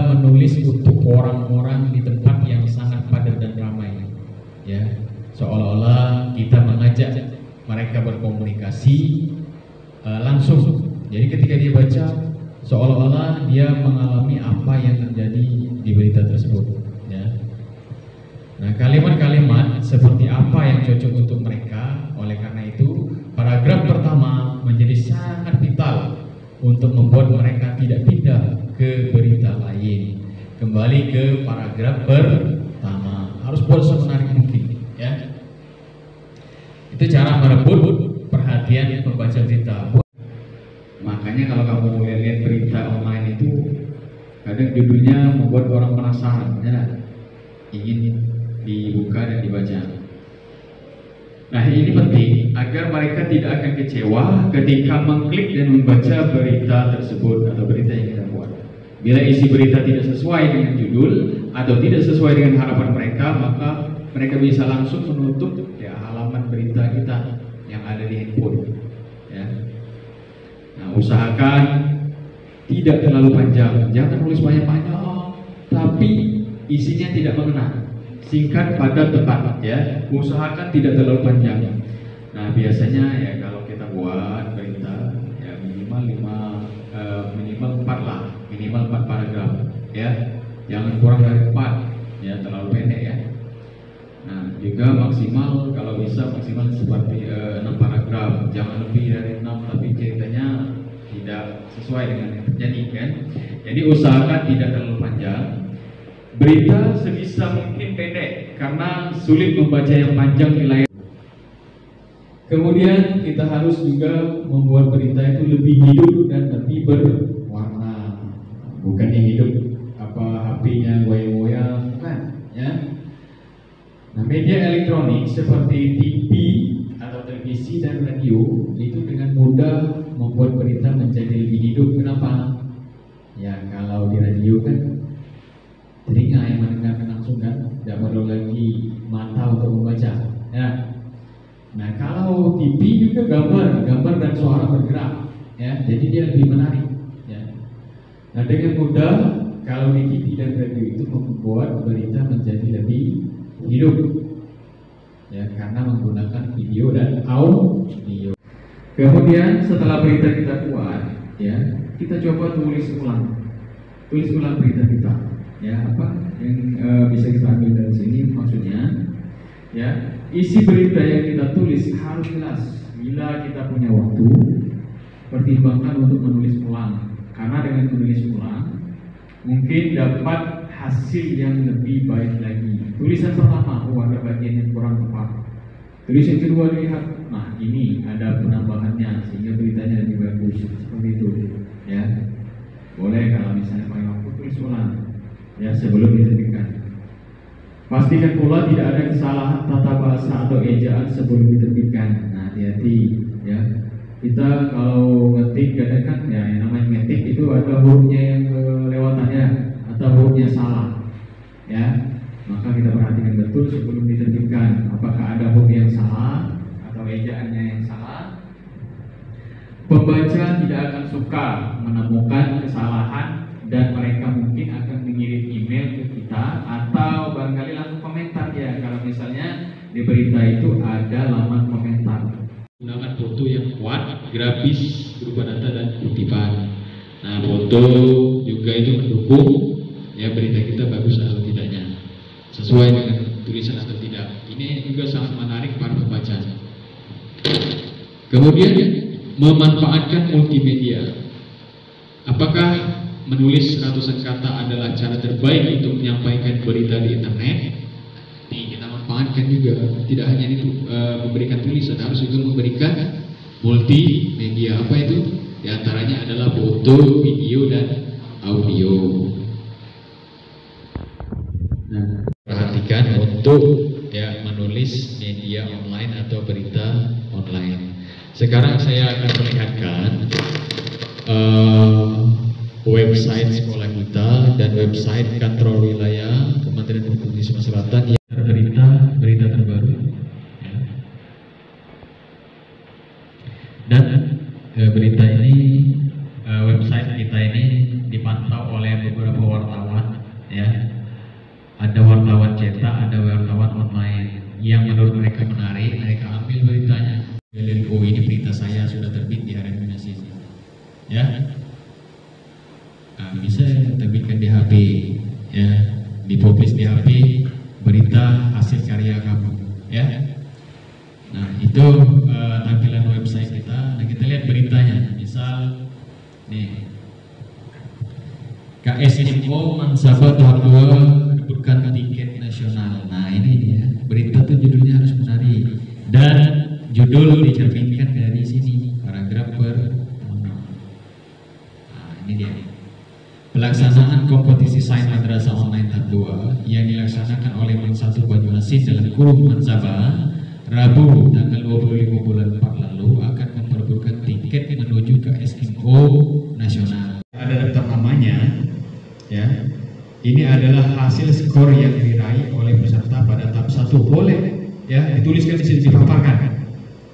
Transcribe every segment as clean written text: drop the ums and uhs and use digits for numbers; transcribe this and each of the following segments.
kita menulis untuk orang-orang di tempat yang sangat padat dan ramai, ya, seolah-olah kita mengajak mereka berkomunikasi langsung. Jadi ketika dia baca, seolah-olah dia mengalami apa yang terjadi di berita tersebut, ya. Nah, kalimat-kalimat seperti apa yang cocok untuk mereka. Oleh karena itu, paragraf pertama menjadi sangat vital untuk membuat mereka tidak pindah ke berita lain, kembali ke paragraf pertama. Harus buat semenarik mungkin, ya. Itu cara merebut perhatian pembaca berita. Makanya kalau kamu lihat berita online itu kadang judulnya membuat orang penasaran, ya, ingin dibuka dan dibaca. Nah, ini penting agar mereka tidak akan kecewa ketika mengklik dan membaca berita tersebut atau berita yang kita buat. Bila isi berita tidak sesuai dengan judul atau tidak sesuai dengan harapan mereka, maka mereka bisa langsung menutup, ya, halaman berita kita yang ada di handphone, ya. Nah, usahakan tidak terlalu panjang, jangan tulis banyak-banyak, tapi isinya tidak mengena. Singkat, padat, tepat, ya. Usahakan tidak terlalu panjang. Nah, biasanya ya kalau kita buat berita, ya minimal 4 lah, minimal 4 paragraf, ya. Jangan kurang dari 4, ya, terlalu pendek, ya. Nah, juga maksimal kalau bisa maksimal seperti 6 paragraf, jangan lebih dari 6, tapi ceritanya tidak sesuai dengan yang terjadi, kan. Jadi usahakan tidak terlalu panjang. Berita sebisa mungkin pendek karena sulit membaca yang panjang di layar. Kemudian kita harus juga membuat berita itu lebih hidup dan lebih berwarna. Bukan yang hidup HP-nya goyang-goyang, bukan, ya. Nah, media elektronik seperti TV atau televisi dan radio itu dengan mudah membuat berita menjadi lebih hidup. Kenapa? Ya, kalau di radio kan telinga yang mendengarkan langsung, kan, tidak perlu lagi mata untuk membaca, ya. Nah, kalau TV juga gambar dan suara bergerak, ya, jadi dia lebih menarik, ya. Nah, dengan mudah kalau di TV dan radio itu membuat berita menjadi lebih hidup, ya, karena menggunakan video dan audio. Kemudian setelah berita kita buat, ya, kita coba tulis ulang berita kita. Ya, apa yang bisa kita ambil dari sini maksudnya, ya, isi berita yang kita tulis harus jelas. Bila kita punya waktu, pertimbangkan untuk menulis ulang, karena dengan menulis ulang mungkin dapat hasil yang lebih baik lagi. Tulisan pertama, ada bagian yang kurang tepat. Tulisan kedua, lihat, nah ini ada penambahannya sehingga beritanya lebih bagus, seperti itu, ya. Boleh kalau misalnya pakai waktu tulis ulang, ya, sebelum diterbitkan. Pastikan pula tidak ada kesalahan tata bahasa atau ejaan sebelum diterbitkan. Nah, hati-hati, ya. Kita kalau ngetik kadang kan, ya, yang namanya ngetik itu ada hurufnya yang kelewatannya atau hurufnya salah, ya. Maka kita perhatikan betul sebelum diterbitkan apakah ada huruf yang salah atau ejaannya yang salah. Pembaca tidak akan suka menemukan kesalahan dan mereka mungkin akan mengirim email ke kita atau barangkali langsung komentar, ya, kalau misalnya di berita itu ada laman komentar. Gunakan foto yang kuat, grafis berupa data dan kutipan. Nah, foto juga itu mendukung, ya, berita kita bagus atau tidaknya, sesuai dengan tulisan atau tidak. Ini juga sangat menarik para pembaca. Kemudian memanfaatkan multimedia. Apakah menulis ratusan kata adalah cara terbaik untuk menyampaikan berita di internet? Nih, kita manfaatkan juga. Tidak hanya itu memberikan tulisan, harus juga memberikan multimedia. Apa itu? Di antaranya adalah foto, video, dan audio. Nah, perhatikan untuk, ya, menulis media online atau berita online. Sekarang saya akan perlihatkan website sekolah kita dan website kantor wilayah Kementerian Perhubungan Sumatera Selatan yang berita terbaru, ya. Dan berita ini, website kita ini dipantau oleh beberapa wartawan ada wartawan cetak, ada wartawan online yang menurut mereka menarik, mereka ambil beritanya. Oh, ini berita saya sudah terbit di Harian Indonesia, ya. Nah, bisa terbitkan di HP, ya, dipublish di HP berita hasil karya kamu, ya. Nah, itu tampilan website kita. Nah, kita lihat beritanya. Misal nih, KSMO Mansaba tahap 2 merebutkan tiket nasional. Nah, ini dia. Berita tuh judulnya harus menarik dan judul dicerminkan dari sini, paragraf pertama. Nah, ini dia. Pelaksanaan kompetisi sains madrasah online tahap 2 yang dilaksanakan oleh Mansatu Banyuasin dalam kurung Mansaba Rabu tanggal 25 bulan 4 lalu akan memperebutkan tiket menuju ke SMO nasional. Ada daftar namanya, ya. Ini adalah hasil skor yang diraih oleh peserta pada tahap 1. Boleh, ya, dituliskan di sini, dipaparkan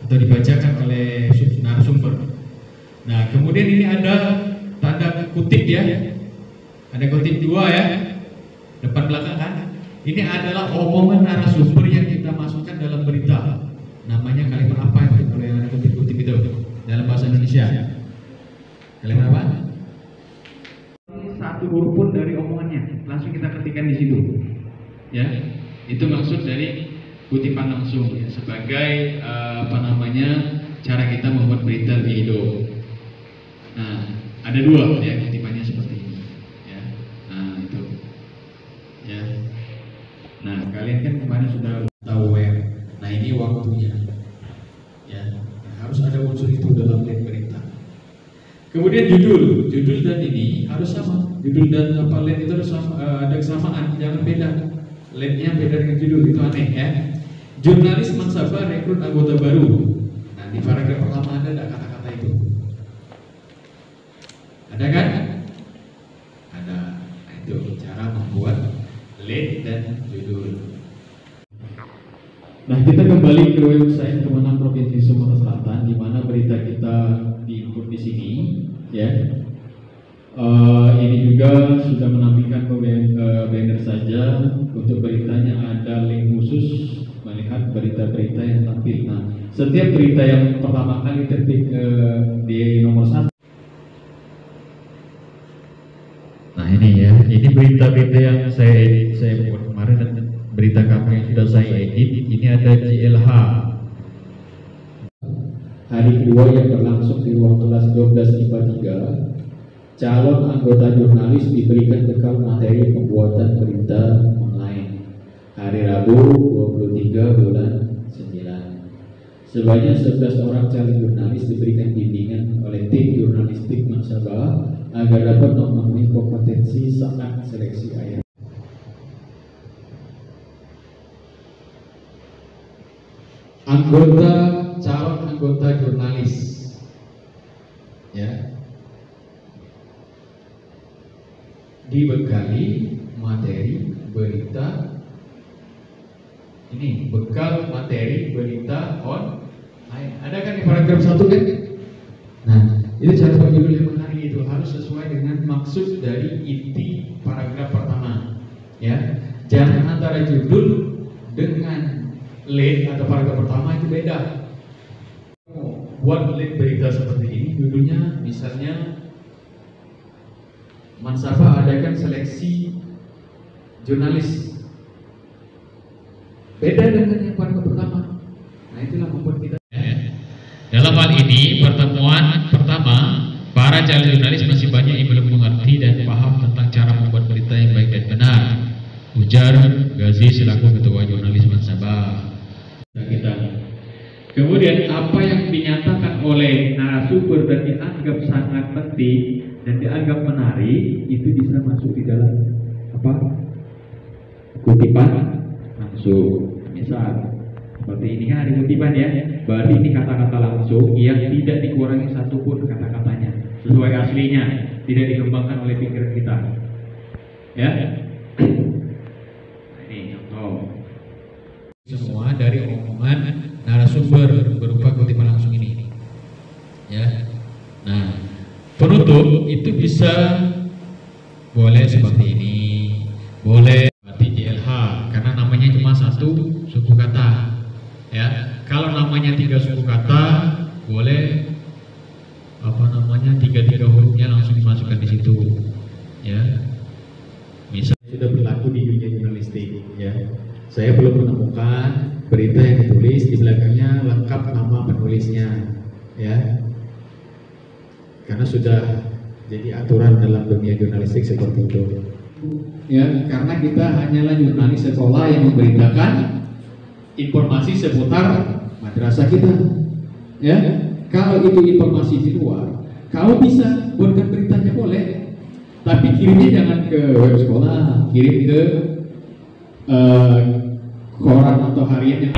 atau dibacakan oleh narasumber. Nah, kemudian ini ada tanda kutip, ya. Ada kutip 2, ya. Depan belakang kan. Ini adalah omongan narasumber yang kita masukkan dalam berita. Namanya kalimat apa itu kalau yang ada kutip-kutip itu dalam bahasa Indonesia? Kalimat apa? Satu huruf pun dari omongannya langsung kita ketikkan di situ. Ya, itu maksud dari kutipan langsung, ya, sebagai cara kita membuat berita lebih hidup. Nah, ada 2, ya, kutipannya seperti ini, ya. Nah, itu, ya. Nah, kalian kan kemarin sudah tahu web. Nah, ini waktunya, ya. Nah, harus ada unsur itu dalam berita. Kemudian judul dan ini harus sama. Judul dan lead itu harus sama, ada kesamaan, jangan beda. Leadnya beda dengan judul, itu aneh, ya. Jurnalis Mansaba rekrut anggota baru. Nah, di paragraf pertama ada kata-kata itu? Ada kan? Ada. Nah, itu cara membuat lead dan judul. Nah, kita kembali ke website Kemenang Provinsi Sumatera Selatan, di mana berita kita diinput di sini, ya. Ini juga sudah menampilkan banner saja. Untuk beritanya ada link khusus melihat berita-berita yang tampil. Nah, setiap berita yang pertama kali terbit di nomor 1. Nah, ini, ya, ini berita-berita yang saya buat kemarin dan berita kamu yang sudah saya edit. Ini ada JLH. Hari kedua yang berlangsung di ruang kelas 12 IPA 3. Calon anggota jurnalis diberikan bekal materi pembuatan berita online. Hari Rabu 23 bulan 9. Sebanyak 11 orang calon jurnalis diberikan bimbingan oleh tim jurnalistik Mansaba agar dapat memenuhi kompetensi saat seleksi akhir. Calon anggota jurnalis, ya, dibekali materi berita ini, bekal materi berita online. Ada kan di paragraf 1 kan? Nah, itu cara buat judul yang menarik, itu harus sesuai dengan maksud dari inti paragraf pertama, ya. Jangan antara judul dengan lead atau paragraf pertama itu beda. Buat lead berita seperti ini, judulnya misalnya Mansaba adakan seleksi jurnalis, beda dengan yang paragraf pertama. Nah, itulah membuat kita. Dalam hal ini, pertemuan pertama, para calon jurnalis masih banyak yang belum mengerti dan paham tentang cara membuat berita yang baik dan benar, ujar Gazi selaku ketua jurnalis Mansaba. Kemudian apa yang dinyatakan oleh narasumber dan dianggap sangat penting dan dianggap menarik itu bisa masuk di dalam kutipan langsung. Misal seperti ini kan ada kutipan, ya, berarti ini kata-kata langsung yang tidak dikurangi satupun kata-katanya, sesuai aslinya, tidak dikembangkan oleh pikiran kita, ya. Ini contoh semua dari omongan narasumber berupa kutipan langsung ini, ya. Nah, penutup itu bisa boleh seperti ini, boleh berarti JLH namanya 3 suku kata, boleh apa namanya 3 hurufnya langsung dimasukkan di situ, ya. Misal sudah berlaku di dunia jurnalistik, ya. Saya belum menemukan berita yang ditulis di belakangnya lengkap nama penulisnya, ya. Karena sudah jadi aturan dalam dunia jurnalistik seperti itu. Ya, karena kita hanyalah jurnalis sekolah yang memberitakan informasi seputar madrasah kita. Ya, kalau itu informasi di luar, kau bisa buatkan beritanya boleh, tapi kirimnya jangan ke web sekolah, kirim ke koran atau harian yang